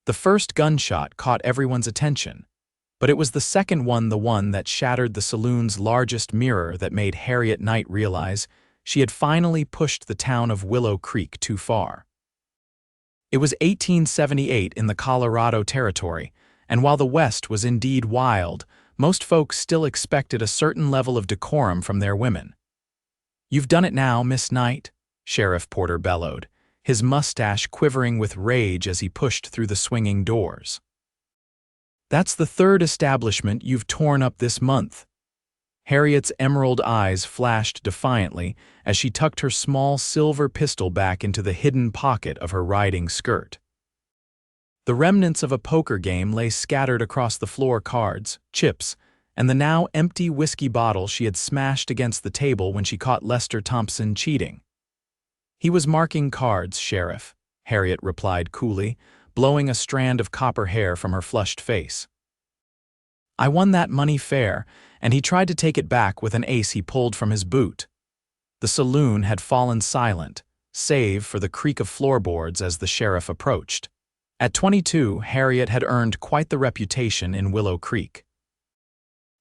The first gunshot caught everyone's attention, but it was the second one, the one that shattered the saloon's largest mirror, that made Harriet Knight realize she had finally pushed the town of Willow Creek too far. It was 1878 in the Colorado Territory, and while the West was indeed wild, most folks still expected a certain level of decorum from their women. "You've done it now, Miss Knight," Sheriff Porter bellowed, his mustache quivering with rage as he pushed through the swinging doors. "That's the third establishment you've torn up this month." Harriet's emerald eyes flashed defiantly as she tucked her small silver pistol back into the hidden pocket of her riding skirt. The remnants of a poker game lay scattered across the floor: cards, chips, and the now empty whiskey bottle she had smashed against the table when she caught Lester Thompson cheating. "He was marking cards, Sheriff," Harriet replied coolly, blowing a strand of copper hair from her flushed face. "I won that money fair, and he tried to take it back with an ace he pulled from his boot." The saloon had fallen silent, save for the creak of floorboards as the sheriff approached. At 22, Harriet had earned quite the reputation in Willow Creek.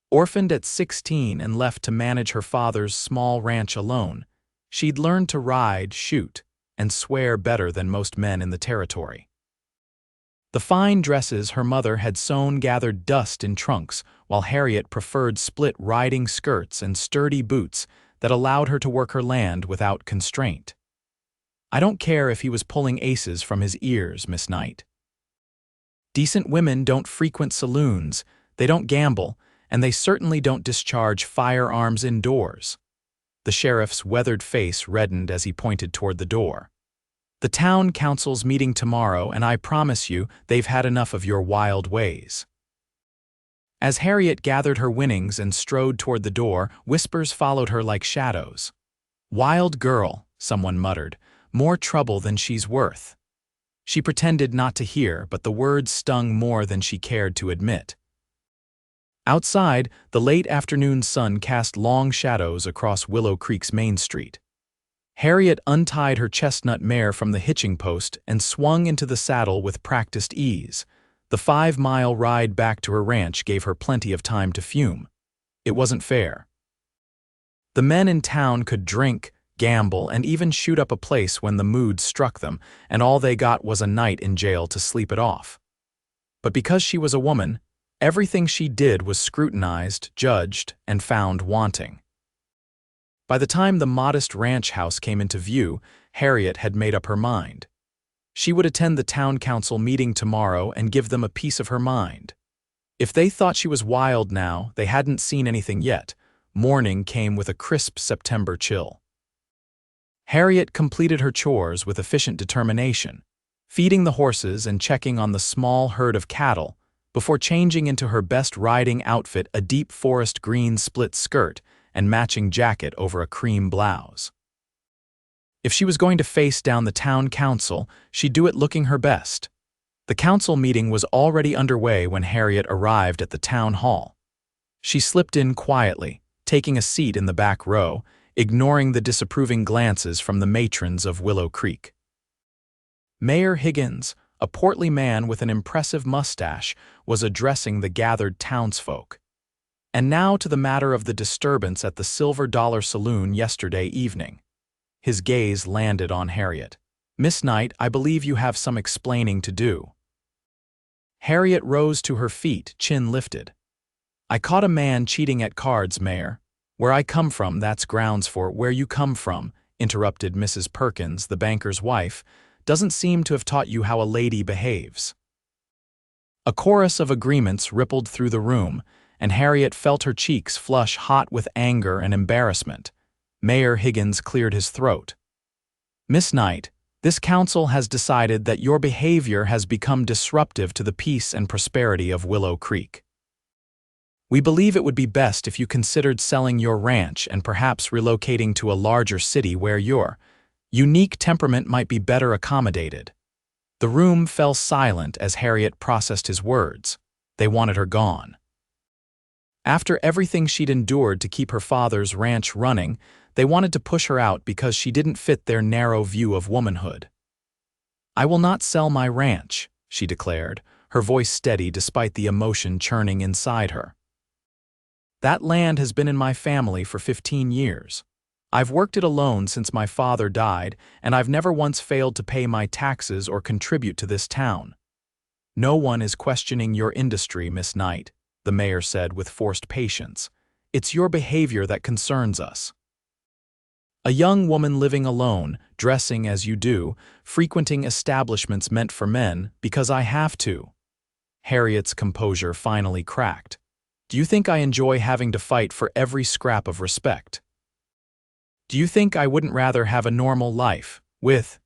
Orphaned at 16 and left to manage her father's small ranch alone, she'd learned to ride, shoot, and swear better than most men in the territory. The fine dresses her mother had sewn gathered dust in trunks, while Harriet preferred split riding skirts and sturdy boots that allowed her to work her land without constraint. "I don't care if he was pulling aces from his ears, Miss Knight. Decent women don't frequent saloons, they don't gamble, and they certainly don't discharge firearms indoors." The sheriff's weathered face reddened as he pointed toward the door. "The town council's meeting tomorrow, and I promise you they've had enough of your wild ways." As Harriet gathered her winnings and strode toward the door, whispers followed her like shadows. "Wild girl," someone muttered, "more trouble than she's worth." She pretended not to hear, but the words stung more than she cared to admit. Outside, the late afternoon sun cast long shadows across Willow Creek's Main Street. Harriet untied her chestnut mare from the hitching post and swung into the saddle with practiced ease. The 5-mile ride back to her ranch gave her plenty of time to fume. It wasn't fair. The men in town could drink, gamble, and even shoot up a place when the mood struck them, and all they got was a night in jail to sleep it off. But because she was a woman, everything she did was scrutinized, judged, and found wanting. By the time the modest ranch house came into view, Harriet had made up her mind. She would attend the town council meeting tomorrow and give them a piece of her mind. If they thought she was wild now, they hadn't seen anything yet. Morning came with a crisp September chill. Harriet completed her chores with efficient determination, feeding the horses and checking on the small herd of cattle, before changing into her best riding outfit, a deep forest green split skirt and matching jacket over a cream blouse. If she was going to face down the town council, she'd do it looking her best. The council meeting was already underway when Harriet arrived at the town hall. She slipped in quietly, taking a seat in the back row, ignoring the disapproving glances from the matrons of Willow Creek. Mayor Higgins, a portly man with an impressive mustache, was addressing the gathered townsfolk. And now to the matter of the disturbance at the Silver Dollar Saloon yesterday evening. His gaze landed on Harriet. "Miss Knight, I believe you have some explaining to do." Harriet rose to her feet, chin lifted. "I caught a man cheating at cards, Mayor. Where I come from, that's grounds for where you come from," interrupted Mrs. Perkins, the banker's wife, "doesn't seem to have taught you how a lady behaves." A chorus of agreements rippled through the room, and Harriet felt her cheeks flush hot with anger and embarrassment. Mayor Higgins cleared his throat. "Miss Knight, this council has decided that your behavior has become disruptive to the peace and prosperity of Willow Creek. We believe it would be best if you considered selling your ranch and perhaps relocating to a larger city where your unique temperament might be better accommodated." The room fell silent as Harriet processed his words. They wanted her gone. After everything she'd endured to keep her father's ranch running, they wanted to push her out because she didn't fit their narrow view of womanhood. "I will not sell my ranch," she declared, her voice steady despite the emotion churning inside her. That land has been in my family for 15 years. I've worked it alone since my father died, and I've never once failed to pay my taxes or contribute to this town. No one is questioning your industry, Miss Knight, the mayor said with forced patience. It's your behavior that concerns us. A young woman living alone, dressing as you do, frequenting establishments meant for men because I have to. Harriet's composure finally cracked. Do you think I enjoy having to fight for every scrap of respect? Do you think I wouldn't rather have a normal life, with—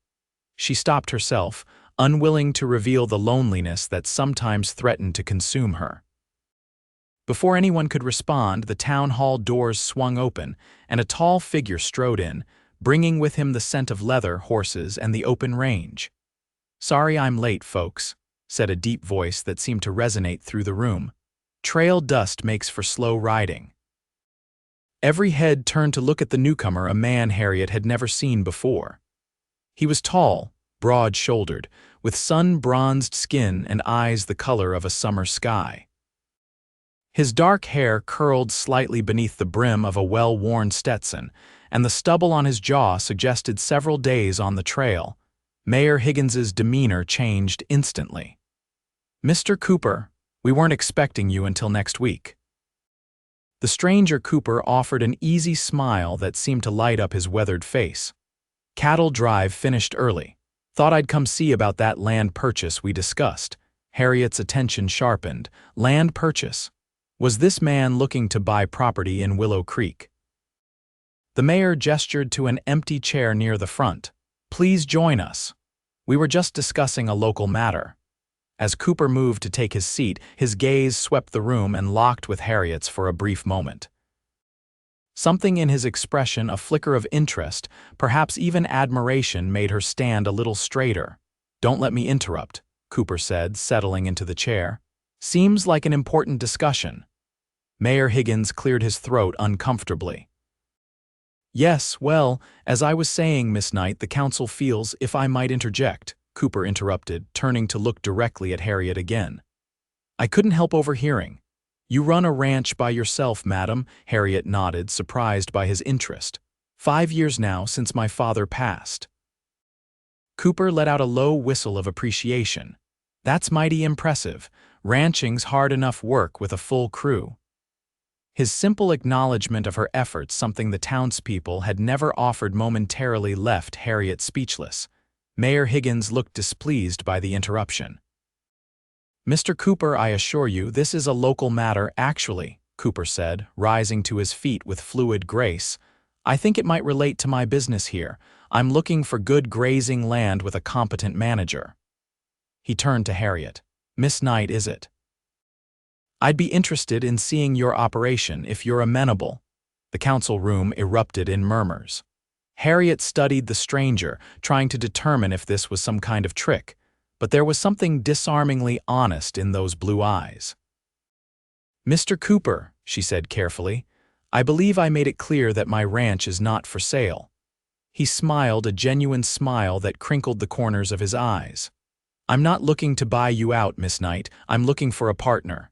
She stopped herself, unwilling to reveal the loneliness that sometimes threatened to consume her. Before anyone could respond, the town hall doors swung open, and a tall figure strode in, bringing with him the scent of leather, horses, and the open range. "Sorry I'm late, folks," said a deep voice that seemed to resonate through the room. "Trail dust makes for slow riding." Every head turned to look at the newcomer, a man Harriet had never seen before. He was tall, broad-shouldered, with sun-bronzed skin and eyes the color of a summer sky. His dark hair curled slightly beneath the brim of a well-worn Stetson, and the stubble on his jaw suggested several days on the trail. Mayor Higgins's demeanor changed instantly. "Mr. Cooper, we weren't expecting you until next week." The stranger Cooper offered an easy smile that seemed to light up his weathered face. "Cattle drive finished early. Thought I'd come see about that land purchase we discussed." Harriet's attention sharpened. Land purchase? Was this man looking to buy property in Willow Creek? The mayor gestured to an empty chair near the front. "Please join us. We were just discussing a local matter." As Cooper moved to take his seat, his gaze swept the room and locked with Harriet's for a brief moment. Something in his expression, a flicker of interest, perhaps even admiration, made her stand a little straighter. "Don't let me interrupt," Cooper said, settling into the chair. "Seems like an important discussion." Mayor Higgins cleared his throat uncomfortably. "Yes, well, as I was saying, Miss Knight, the council feels, if I might interject," Cooper interrupted, turning to look directly at Harriet again. "I couldn't help overhearing. You run a ranch by yourself, madam," Harriet nodded, surprised by his interest. "5 years now since my father passed." Cooper let out a low whistle of appreciation. "That's mighty impressive. Ranching's hard enough work with a full crew." His simple acknowledgement of her efforts, something the townspeople had never offered, momentarily left Harriet speechless. Mayor Higgins looked displeased by the interruption. "Mr. Cooper, I assure you, this is a local matter, actually," Cooper said, rising to his feet with fluid grace. "I think it might relate to my business here. I'm looking for good grazing land with a competent manager." He turned to Harriet. "Miss Knight, is it? I'd be interested in seeing your operation if you're amenable." The council room erupted in murmurs. Harriet studied the stranger, trying to determine if this was some kind of trick, but there was something disarmingly honest in those blue eyes. "Mr. Cooper," she said carefully, "I believe I made it clear that my ranch is not for sale." He smiled, a genuine smile that crinkled the corners of his eyes. "I'm not looking to buy you out, Miss Knight. I'm looking for a partner."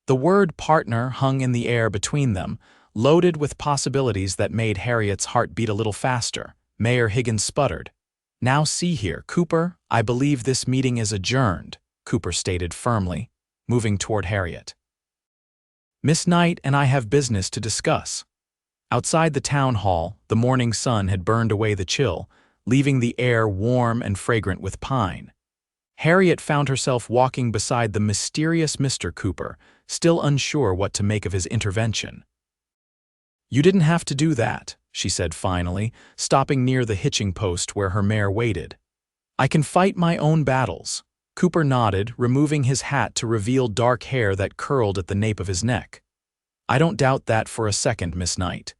The word partner hung in the air between them, loaded with possibilities that made Harriet's heart beat a little faster. Mayor Higgins sputtered. "Now see here, Cooper, I believe this meeting is adjourned," Cooper stated firmly, moving toward Harriet. "Miss Knight and I have business to discuss." Outside the town hall, the morning sun had burned away the chill, leaving the air warm and fragrant with pine. Harriet found herself walking beside the mysterious Mr. Cooper, still unsure what to make of his intervention. "You didn't have to do that," she said finally, stopping near the hitching post where her mare waited. "I can fight my own battles." Cooper nodded, removing his hat to reveal dark hair that curled at the nape of his neck. "I don't doubt that for a second, Miss Knight.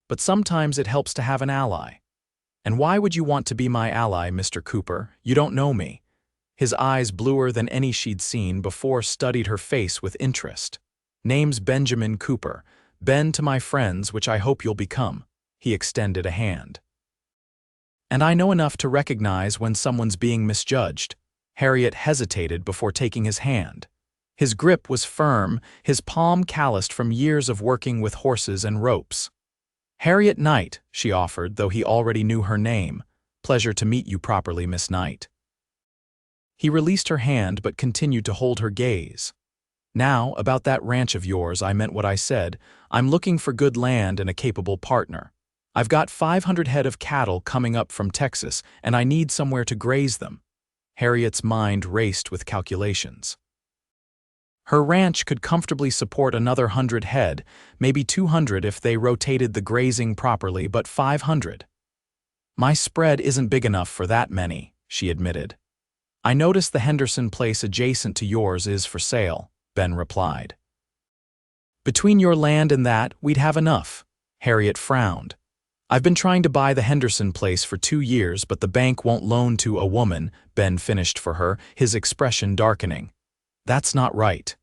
But sometimes it helps to have an ally." "And why would you want to be my ally, Mr. Cooper? You don't know me." His eyes, bluer than any she'd seen before, studied her face with interest. "Name's Benjamin Cooper. Ben to my friends, which I hope you'll become." He extended a hand. "And I know enough to recognize when someone's being misjudged." Harriet hesitated before taking his hand. His grip was firm, his palm calloused from years of working with horses and ropes. "Harriet Knight," she offered, though he already knew her name. "Pleasure to meet you properly, Miss Knight." He released her hand but continued to hold her gaze. "Now, about that ranch of yours, I meant what I said. I'm looking for good land and a capable partner. I've got 500 head of cattle coming up from Texas, and I need somewhere to graze them." Harriet's mind raced with calculations. Her ranch could comfortably support another 100 head, maybe 200 if they rotated the grazing properly, but 500. "My spread isn't big enough for that many," she admitted. "I noticed the Henderson place adjacent to yours is for sale," Ben replied. "Between your land and that, we'd have enough." Harriet frowned. "I've been trying to buy the Henderson place for 2 years, but the bank won't loan to a woman," Ben finished for her, his expression darkening. "That's not right."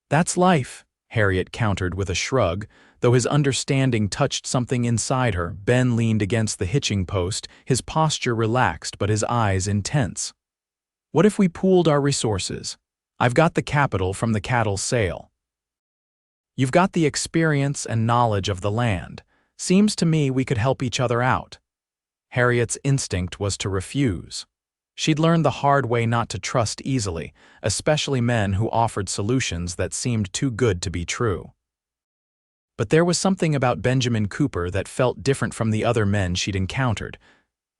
"That's life," Harriet countered with a shrug. Though his understanding touched something inside her, Ben leaned against the hitching post, his posture relaxed but his eyes intense. "What if we pooled our resources? I've got the capital from the cattle sale. You've got the experience and knowledge of the land. Seems to me we could help each other out." Harriet's instinct was to refuse. She'd learned the hard way not to trust easily, especially men who offered solutions that seemed too good to be true. But there was something about Benjamin Cooper that felt different from the other men she'd encountered.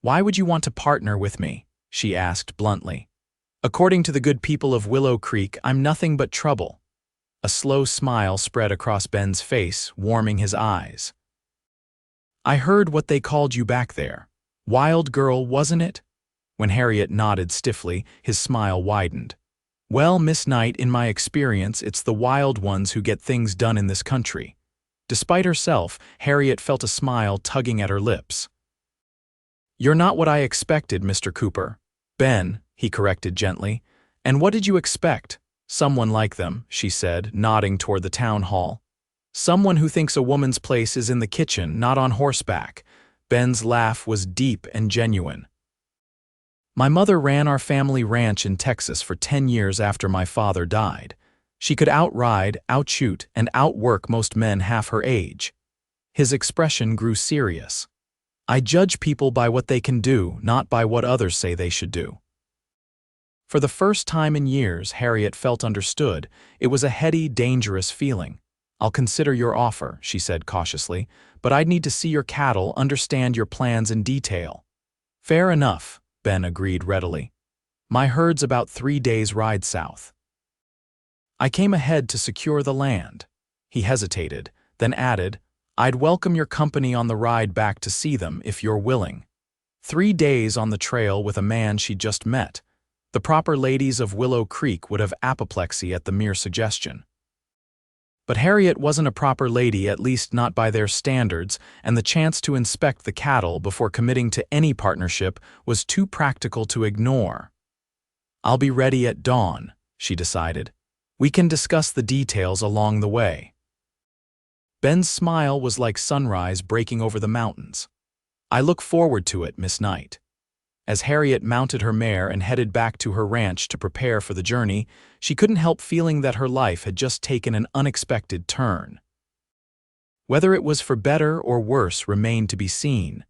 "Why would you want to partner with me?" she asked bluntly. "According to the good people of Willow Creek, I'm nothing but trouble." A slow smile spread across Ben's face, warming his eyes. "I heard what they called you back there. Wild girl, wasn't it?" When Harriet nodded stiffly, his smile widened. "Well, Miss Knight, in my experience, it's the wild ones who get things done in this country." Despite herself, Harriet felt a smile tugging at her lips. "You're not what I expected, Mr. Cooper." "Ben," he corrected gently. "And what did you expect?" "Someone like them," she said, nodding toward the town hall. "Someone who thinks a woman's place is in the kitchen, not on horseback." Ben's laugh was deep and genuine. "My mother ran our family ranch in Texas for 10 years after my father died. She could outride, outshoot, and outwork most men half her age." His expression grew serious. "I judge people by what they can do, not by what others say they should do." For the first time in years, Harriet felt understood. It was a heady, dangerous feeling. "I'll consider your offer," she said cautiously, "but I'd need to see your cattle, understand your plans in detail." "Fair enough," Ben agreed readily. "My herd's about 3 days' ride south. I came ahead to secure the land." He hesitated, then added, "I'd welcome your company on the ride back to see them if you're willing." 3 days on the trail with a man she'd just met. The proper ladies of Willow Creek would have apoplexy at the mere suggestion. But Harriet wasn't a proper lady, at least not by their standards, and the chance to inspect the cattle before committing to any partnership was too practical to ignore. "I'll be ready at dawn," she decided. "We can discuss the details along the way." Ben's smile was like sunrise breaking over the mountains. "I look forward to it, Miss Knight." As Harriet mounted her mare and headed back to her ranch to prepare for the journey, she couldn't help feeling that her life had just taken an unexpected turn. Whether it was for better or worse remained to be seen,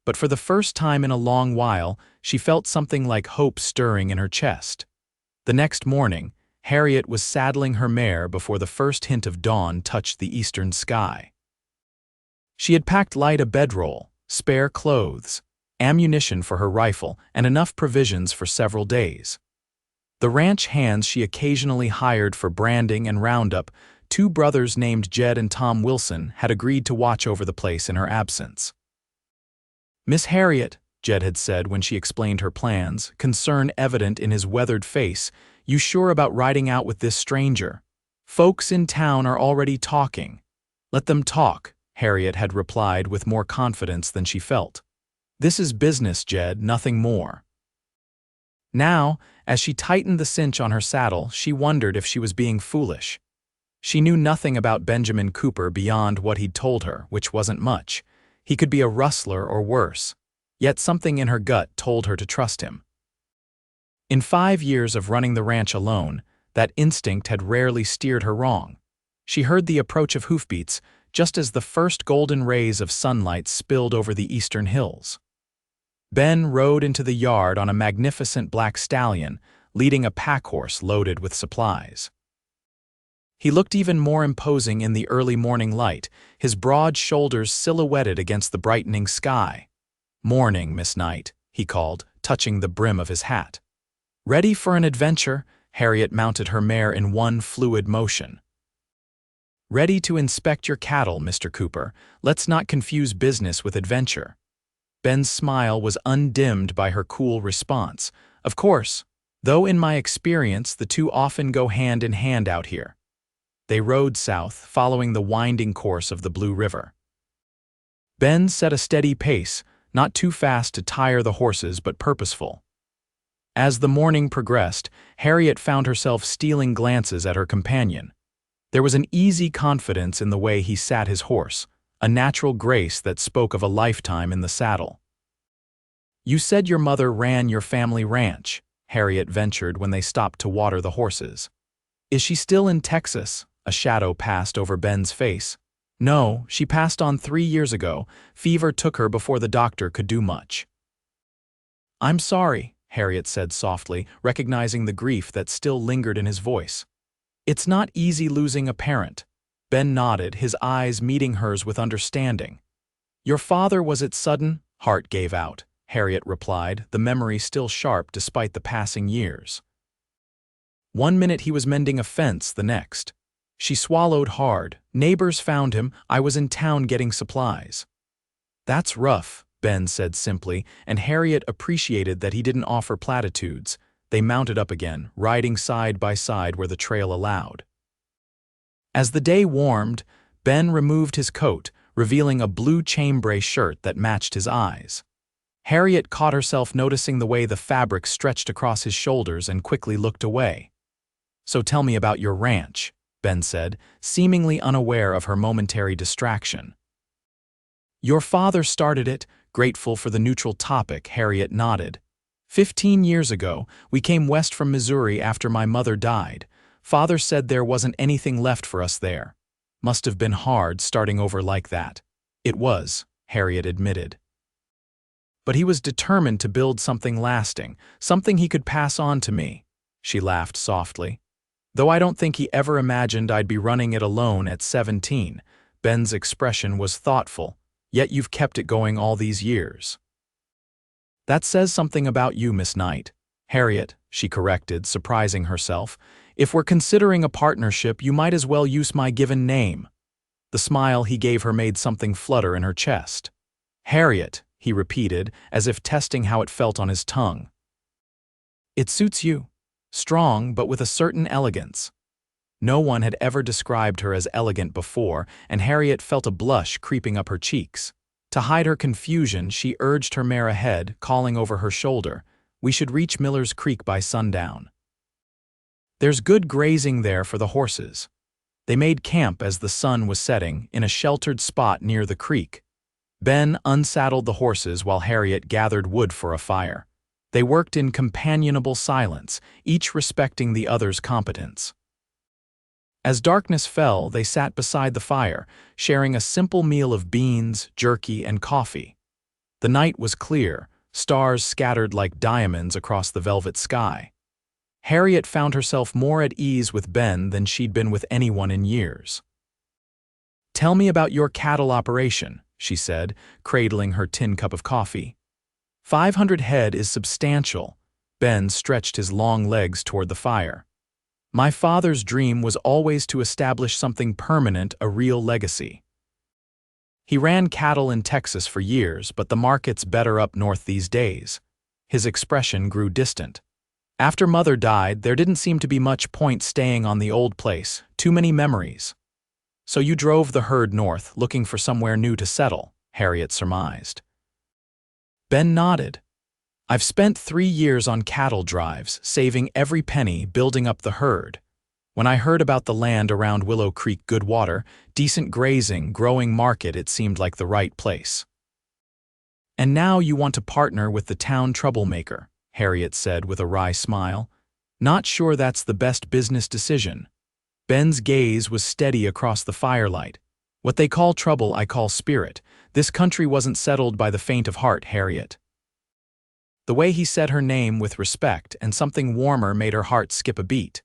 but for the first time in a long while, she felt something like hope stirring in her chest. The next morning, Harriet was saddling her mare before the first hint of dawn touched the eastern sky. She had packed light a bedroll, spare clothes, ammunition for her rifle, and enough provisions for several days. The ranch hands she occasionally hired for branding and roundup, 2 brothers named Jed and Tom Wilson, had agreed to watch over the place in her absence. "Miss Harriet," Jed had said when she explained her plans, concern evident in his weathered face, "you sure about riding out with this stranger? Folks in town are already talking." "Let them talk," Harriet had replied with more confidence than she felt. "This is business, Jed, nothing more." Now, as she tightened the cinch on her saddle, she wondered if she was being foolish. She knew nothing about Benjamin Cooper beyond what he'd told her, which wasn't much. He could be a rustler or worse. Yet something in her gut told her to trust him. In 5 years of running the ranch alone, that instinct had rarely steered her wrong. She heard the approach of hoofbeats just as the first golden rays of sunlight spilled over the eastern hills. Ben rode into the yard on a magnificent black stallion, leading a pack-horse loaded with supplies. He looked even more imposing in the early morning light, his broad shoulders silhouetted against the brightening sky. "Morning, Miss Knight," he called, touching the brim of his hat. "Ready for an adventure?" Harriet mounted her mare in one fluid motion. "Ready to inspect your cattle, Mr. Cooper. Let's not confuse business with adventure." Ben's smile was undimmed by her cool response. "Of course, though in my experience the two often go hand in hand out here." They rode south, following the winding course of the Blue River. Ben set a steady pace, not too fast to tire the horses but purposeful. As the morning progressed, Harriet found herself stealing glances at her companion. There was an easy confidence in the way he sat his horse, a natural grace that spoke of a lifetime in the saddle. "You said your mother ran your family ranch," Harriet ventured when they stopped to water the horses. "Is she still in Texas?" A shadow passed over Ben's face. "No, she passed on 3 years ago. Fever took her before the doctor could do much." "I'm sorry," Harriet said softly, recognizing the grief that still lingered in his voice. "It's not easy losing a parent." Ben nodded, his eyes meeting hers with understanding. "Your father, was it sudden?" Hart gave out. Harriet replied, the memory still sharp despite the passing years. "One minute he was mending a fence, the next." She swallowed hard. "Neighbors found him. I was in town getting supplies." "That's rough," Ben said simply, and Harriet appreciated that he didn't offer platitudes. They mounted up again, riding side by side where the trail allowed. As the day warmed, Ben removed his coat, revealing a blue chambray shirt that matched his eyes. Harriet caught herself noticing the way the fabric stretched across his shoulders and quickly looked away. "So tell me about your ranch," Ben said, seemingly unaware of her momentary distraction. "Your father started it," grateful for the neutral topic. Harriet nodded. 15 years ago, we came west from Missouri after my mother died. Father said there wasn't anything left for us there. Must have been hard starting over like that." "It was," Harriet admitted. "But he was determined to build something lasting, something he could pass on to me." She laughed softly. "Though I don't think he ever imagined I'd be running it alone at 17. Ben's expression was thoughtful. "Yet you've kept it going all these years." "That says something about you, Miss Knight." "Harriet," she corrected, surprising herself. "If we're considering a partnership, you might as well use my given name." The smile he gave her made something flutter in her chest. "Harriet," he repeated, as if testing how it felt on his tongue. "It suits you. Strong, but with a certain elegance." No one had ever described her as elegant before, and Harriet felt a blush creeping up her cheeks. To hide her confusion, she urged her mare ahead, calling over her shoulder, "We should reach Miller's Creek by sundown. There's good grazing there for the horses." They made camp as the sun was setting, in a sheltered spot near the creek. Ben unsaddled the horses while Harriet gathered wood for a fire. They worked in companionable silence, each respecting the other's competence. As darkness fell, they sat beside the fire, sharing a simple meal of beans, jerky, and coffee. The night was clear, stars scattered like diamonds across the velvet sky. Harriet found herself more at ease with Ben than she'd been with anyone in years. "Tell me about your cattle operation," she said, cradling her tin cup of coffee. 500 head is substantial." Ben stretched his long legs toward the fire. "My father's dream was always to establish something permanent, a real legacy. He ran cattle in Texas for years, but the market's better up north these days." His expression grew distant. "After Mother died, there didn't seem to be much point staying on the old place, too many memories." "So you drove the herd north, looking for somewhere new to settle," Harriet surmised. Ben nodded. "I've spent 3 years on cattle drives, saving every penny, building up the herd. When I heard about the land around Willow Creek, good water, decent grazing, growing market, it seemed like the right place." "And now you want to partner with the town troublemaker," Harriet said with a wry smile. Not sure that's the best business decision. Ben's gaze was steady across the firelight. What they call trouble, I call spirit. This country wasn't settled by the faint of heart, Harriet. The way he said her name with respect and something warmer made her heart skip a beat.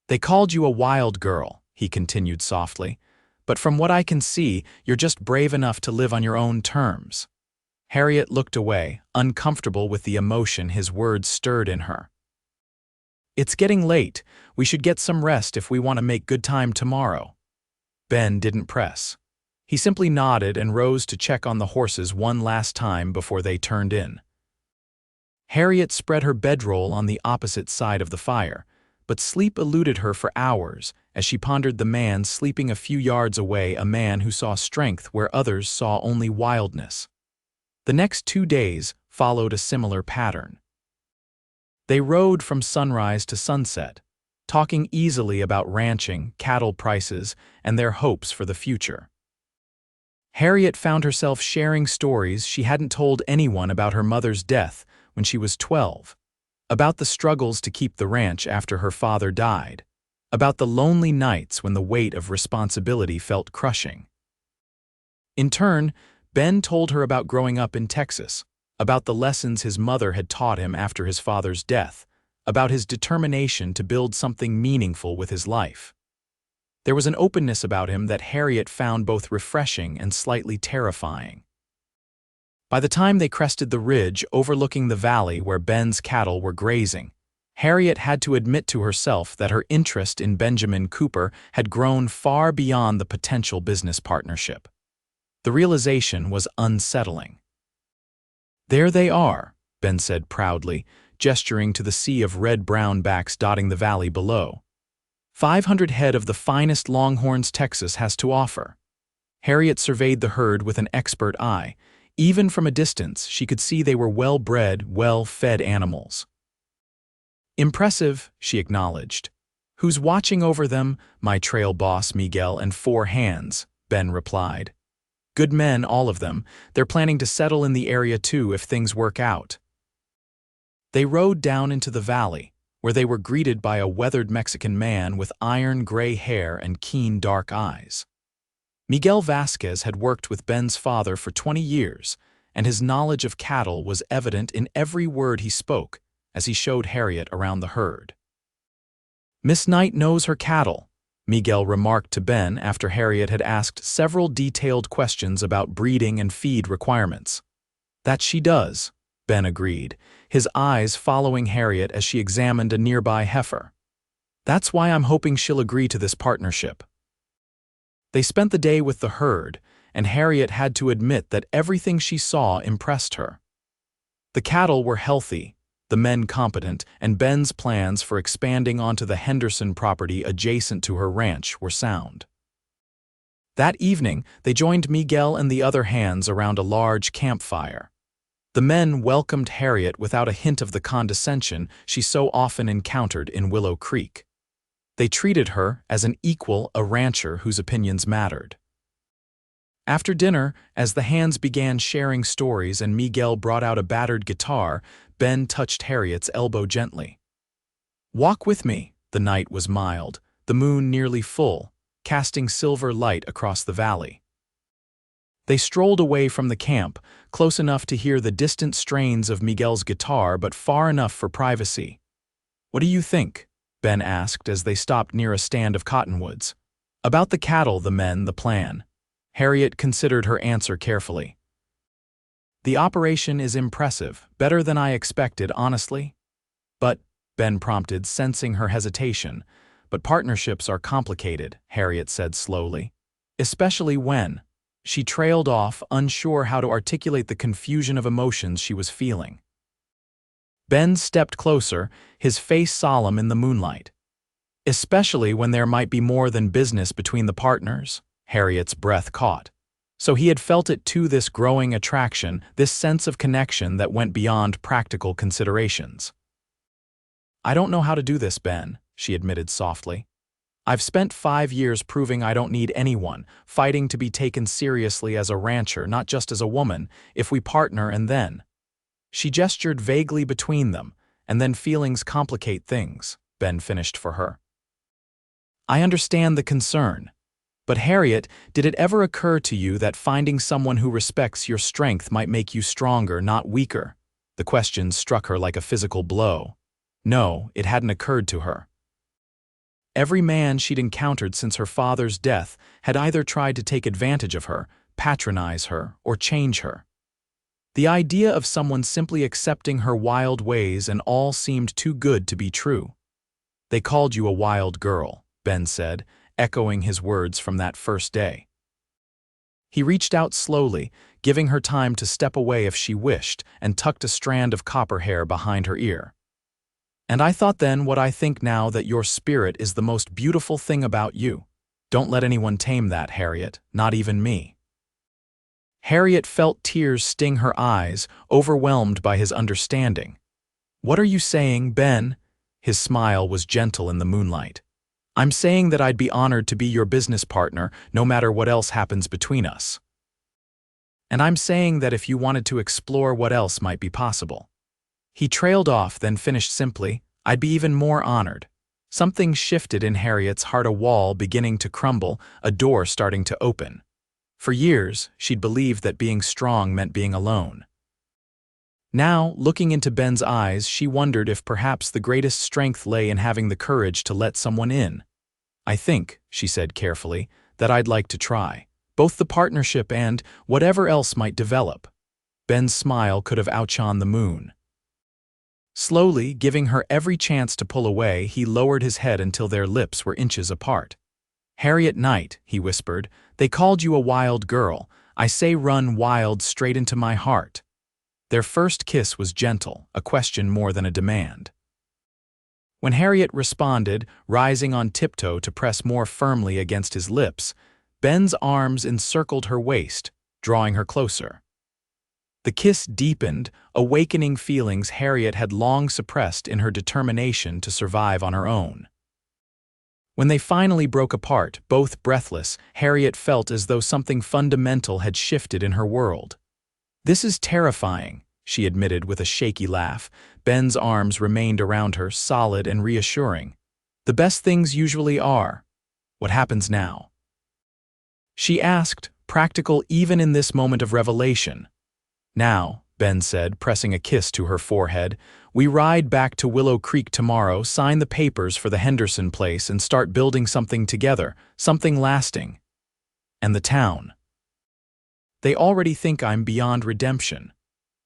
They called you a wild girl, he continued softly. But from what I can see, you're just brave enough to live on your own terms. Harriet looked away, uncomfortable with the emotion his words stirred in her. It's getting late. We should get some rest if we want to make good time tomorrow. Ben didn't press. He simply nodded and rose to check on the horses one last time before they turned in. Harriet spread her bedroll on the opposite side of the fire, but sleep eluded her for hours as she pondered the man sleeping a few yards away, a man who saw strength where others saw only wildness. The next 2 days followed a similar pattern. They rode from sunrise to sunset, talking easily about ranching, cattle prices, and their hopes for the future. Harriet found herself sharing stories she hadn't told anyone about her mother's death when she was 12, about the struggles to keep the ranch after her father died, about the lonely nights when the weight of responsibility felt crushing. In turn, Ben told her about growing up in Texas, about the lessons his mother had taught him after his father's death, about his determination to build something meaningful with his life. There was an openness about him that Harriet found both refreshing and slightly terrifying. By the time they crested the ridge overlooking the valley where Ben's cattle were grazing, Harriet had to admit to herself that her interest in Benjamin Cooper had grown far beyond the potential business partnership. The realization was unsettling. There they are, Ben said proudly, gesturing to the sea of red-brown backs dotting the valley below. 500 head of the finest longhorns Texas has to offer. Harriet surveyed the herd with an expert eye. Even from a distance, she could see they were well-bred, well-fed animals. Impressive, she acknowledged. Who's watching over them? My trail boss, Miguel, and 4 hands, Ben replied. Good men, all of them. They're planning to settle in the area too if things work out. They rode down into the valley, where they were greeted by a weathered Mexican man with iron gray hair and keen dark eyes. Miguel Vasquez had worked with Ben's father for 20 years, and his knowledge of cattle was evident in every word he spoke as he showed Harriet around the herd. Miss Knight knows her cattle, Miguel remarked to Ben after Harriet had asked several detailed questions about breeding and feed requirements. That she does, Ben agreed, his eyes following Harriet as she examined a nearby heifer. That's why I'm hoping she'll agree to this partnership. They spent the day with the herd, and Harriet had to admit that everything she saw impressed her. The cattle were healthy, the men competent, and Ben's plans for expanding onto the Henderson property adjacent to her ranch were sound. That evening, they joined Miguel and the other hands around a large campfire. The men welcomed Harriet without a hint of the condescension she so often encountered in Willow Creek. They treated her as an equal, a rancher whose opinions mattered. After dinner, as the hands began sharing stories and Miguel brought out a battered guitar, Ben touched Harriet's elbow gently. Walk with me. The night was mild, the moon nearly full, casting silver light across the valley. They strolled away from the camp, close enough to hear the distant strains of Miguel's guitar but far enough for privacy. What do you think? Ben asked as they stopped near a stand of cottonwoods. About the cattle, the men, the plan. Harriet considered her answer carefully. The operation is impressive, better than I expected, honestly. But, Ben prompted, sensing her hesitation. But partnerships are complicated, Harriet said slowly. Especially when. She trailed off, unsure how to articulate the confusion of emotions she was feeling. Ben stepped closer, his face solemn in the moonlight. Especially when there might be more than business between the partners, Harriet's breath caught. So he had felt it too, this growing attraction, this sense of connection that went beyond practical considerations. I don't know how to do this, Ben, she admitted softly. I've spent 5 years proving I don't need anyone, fighting to be taken seriously as a rancher, not just as a woman, if we partner and then. She gestured vaguely between them, and then feelings complicate things, Ben finished for her. I understand the concern. But Harriet, did it ever occur to you that finding someone who respects your strength might make you stronger, not weaker? The question struck her like a physical blow. No, it hadn't occurred to her. Every man she'd encountered since her father's death had either tried to take advantage of her, patronize her, or change her. The idea of someone simply accepting her wild ways and all seemed too good to be true. They called you a wild girl, Ben said, echoing his words from that first day. He reached out slowly, giving her time to step away if she wished, and tucked a strand of copper hair behind her ear. And I thought then what I think now, that your spirit is the most beautiful thing about you. Don't let anyone tame that, Harriet, not even me. Harriet felt tears sting her eyes, overwhelmed by his understanding. What are you saying, Ben? His smile was gentle in the moonlight. I'm saying that I'd be honored to be your business partner, no matter what else happens between us. And I'm saying that if you wanted to explore what else might be possible. He trailed off, then finished simply, I'd be even more honored. Something shifted in Harriet's heart, a wall beginning to crumble, a door starting to open. For years, she'd believed that being strong meant being alone. Now, looking into Ben's eyes, she wondered if perhaps the greatest strength lay in having the courage to let someone in. I think, she said carefully, that I'd like to try, both the partnership and whatever else might develop. Ben's smile could have outshone the moon. Slowly, giving her every chance to pull away, he lowered his head until their lips were inches apart. Harriet Knight, he whispered, they called you a wild girl. I say run wild straight into my heart. Their first kiss was gentle, a question more than a demand. When Harriet responded, rising on tiptoe to press more firmly against his lips, Ben's arms encircled her waist, drawing her closer. The kiss deepened, awakening feelings Harriet had long suppressed in her determination to survive on her own. When they finally broke apart, both breathless, Harriet felt as though something fundamental had shifted in her world. This is terrifying, she admitted with a shaky laugh. Ben's arms remained around her, solid and reassuring. The best things usually are. What happens now? She asked, practical even in this moment of revelation. Now, Ben said, pressing a kiss to her forehead, we ride back to Willow Creek tomorrow, sign the papers for the Henderson place, and start building something together, something lasting. And the town. They already think I'm beyond redemption.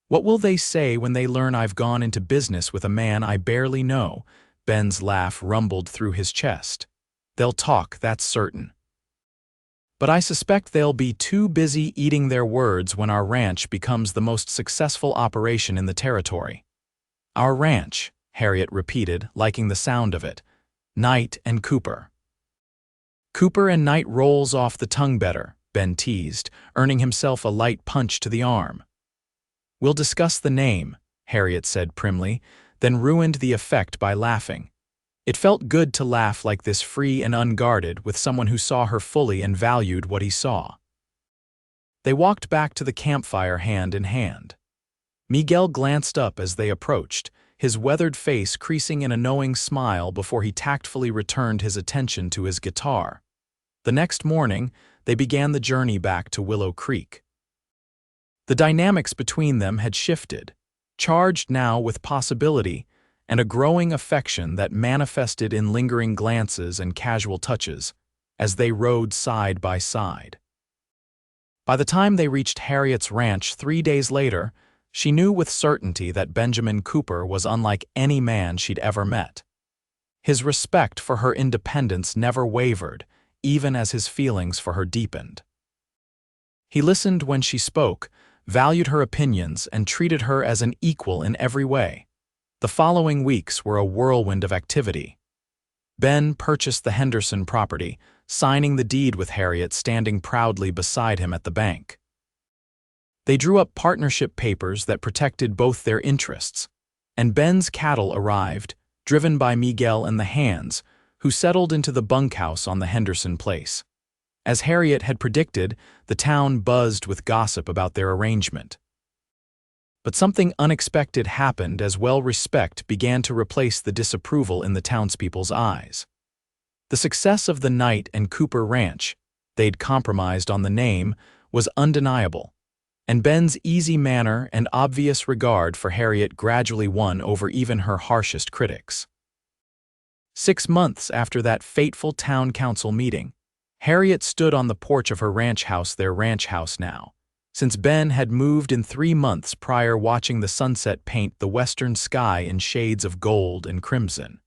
What will they say when they learn I've gone into business with a man I barely know? Ben's laugh rumbled through his chest. They'll talk, that's certain. But I suspect they'll be too busy eating their words when our ranch becomes the most successful operation in the territory. Our ranch, Harriet repeated, liking the sound of it. Knight and Cooper. Cooper and Knight rolls off the tongue better, Ben teased, earning himself a light punch to the arm. We'll discuss the name, Harriet said primly, then ruined the effect by laughing. It felt good to laugh like this, free and unguarded, with someone who saw her fully and valued what he saw. They walked back to the campfire hand in hand. Miguel glanced up as they approached, his weathered face creasing in a knowing smile before he tactfully returned his attention to his guitar. The next morning, they began the journey back to Willow Creek. The dynamics between them had shifted, charged now with possibility and a growing affection that manifested in lingering glances and casual touches as they rode side by side. By the time they reached Harriet's ranch 3 days later, she knew with certainty that Benjamin Cooper was unlike any man she'd ever met. His respect for her independence never wavered, even as his feelings for her deepened. He listened when she spoke, valued her opinions, and treated her as an equal in every way. The following weeks were a whirlwind of activity. Ben purchased the Henderson property, signing the deed with Harriet standing proudly beside him at the bank. They drew up partnership papers that protected both their interests, and Ben's cattle arrived, driven by Miguel and the Hands, who settled into the bunkhouse on the Henderson place. As Harriet had predicted, the town buzzed with gossip about their arrangement. But something unexpected happened as well-respect began to replace the disapproval in the townspeople's eyes. The success of the Knight and Cooper Ranch, they'd compromised on the name, was undeniable, and Ben's easy manner and obvious regard for Harriet gradually won over even her harshest critics. 6 months after that fateful town council meeting, Harriet stood on the porch of her ranch house, their ranch house now, since Ben had moved in 3 months prior, watching the sunset paint the western sky in shades of gold and crimson.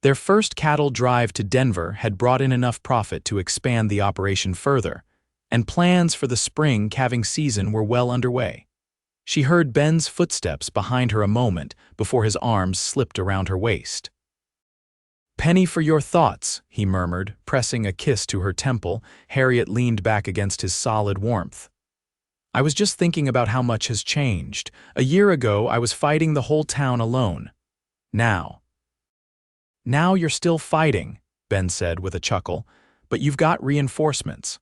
Their first cattle drive to Denver had brought in enough profit to expand the operation further, and plans for the spring calving season were well underway. She heard Ben's footsteps behind her a moment before his arms slipped around her waist. "Penny for your thoughts," he murmured, pressing a kiss to her temple. Harriet leaned back against his solid warmth. "I was just thinking about how much has changed. A year ago, I was fighting the whole town alone. Now you're still fighting," Ben said with a chuckle, "but you've got reinforcements."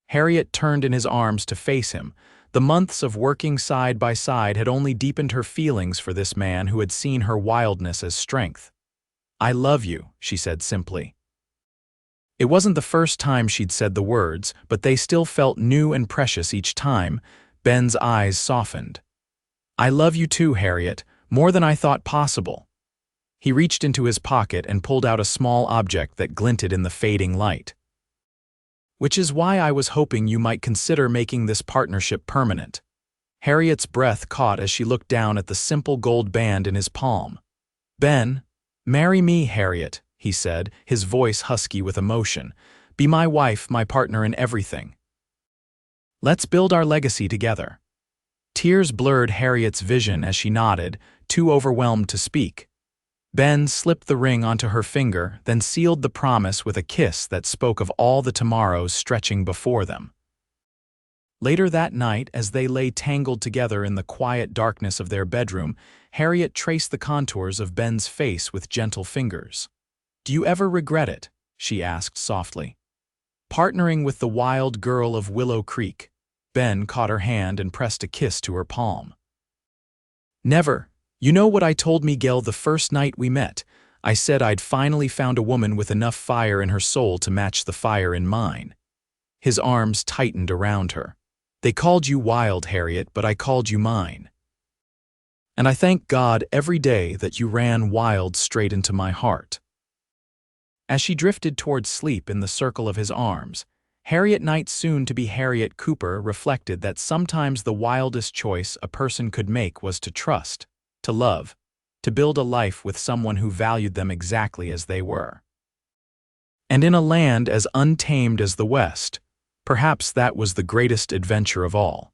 Harriet turned in his arms to face him. The months of working side by side had only deepened her feelings for this man who had seen her wildness as strength. "I love you," she said simply. It wasn't the first time she'd said the words, but they still felt new and precious each time. Ben's eyes softened. "I love you too, Harriet, more than I thought possible." He reached into his pocket and pulled out a small object that glinted in the fading light. "Which is why I was hoping you might consider making this partnership permanent." Harriet's breath caught as she looked down at the simple gold band in his palm. "Ben, marry me, Harriet," he said, his voice husky with emotion. "Be my wife, my partner in everything. Let's build our legacy together." Tears blurred Harriet's vision as she nodded, too overwhelmed to speak. Ben slipped the ring onto her finger, then sealed the promise with a kiss that spoke of all the tomorrows stretching before them. Later that night, as they lay tangled together in the quiet darkness of their bedroom, Harriet traced the contours of Ben's face with gentle fingers. "Do you ever regret it?" she asked softly. "Partnering with the wild girl of Willow Creek." Ben caught her hand and pressed a kiss to her palm. "Never. You know what I told Miguel the first night we met? I said I'd finally found a woman with enough fire in her soul to match the fire in mine." His arms tightened around her. "They called you wild, Harriet, but I called you mine. And I thank God every day that you ran wild straight into my heart." As she drifted towards sleep in the circle of his arms, Harriet Knight, soon to be Harriet Cooper, reflected that sometimes the wildest choice a person could make was to trust, to love, to build a life with someone who valued them exactly as they were. And in a land as untamed as the West, perhaps that was the greatest adventure of all.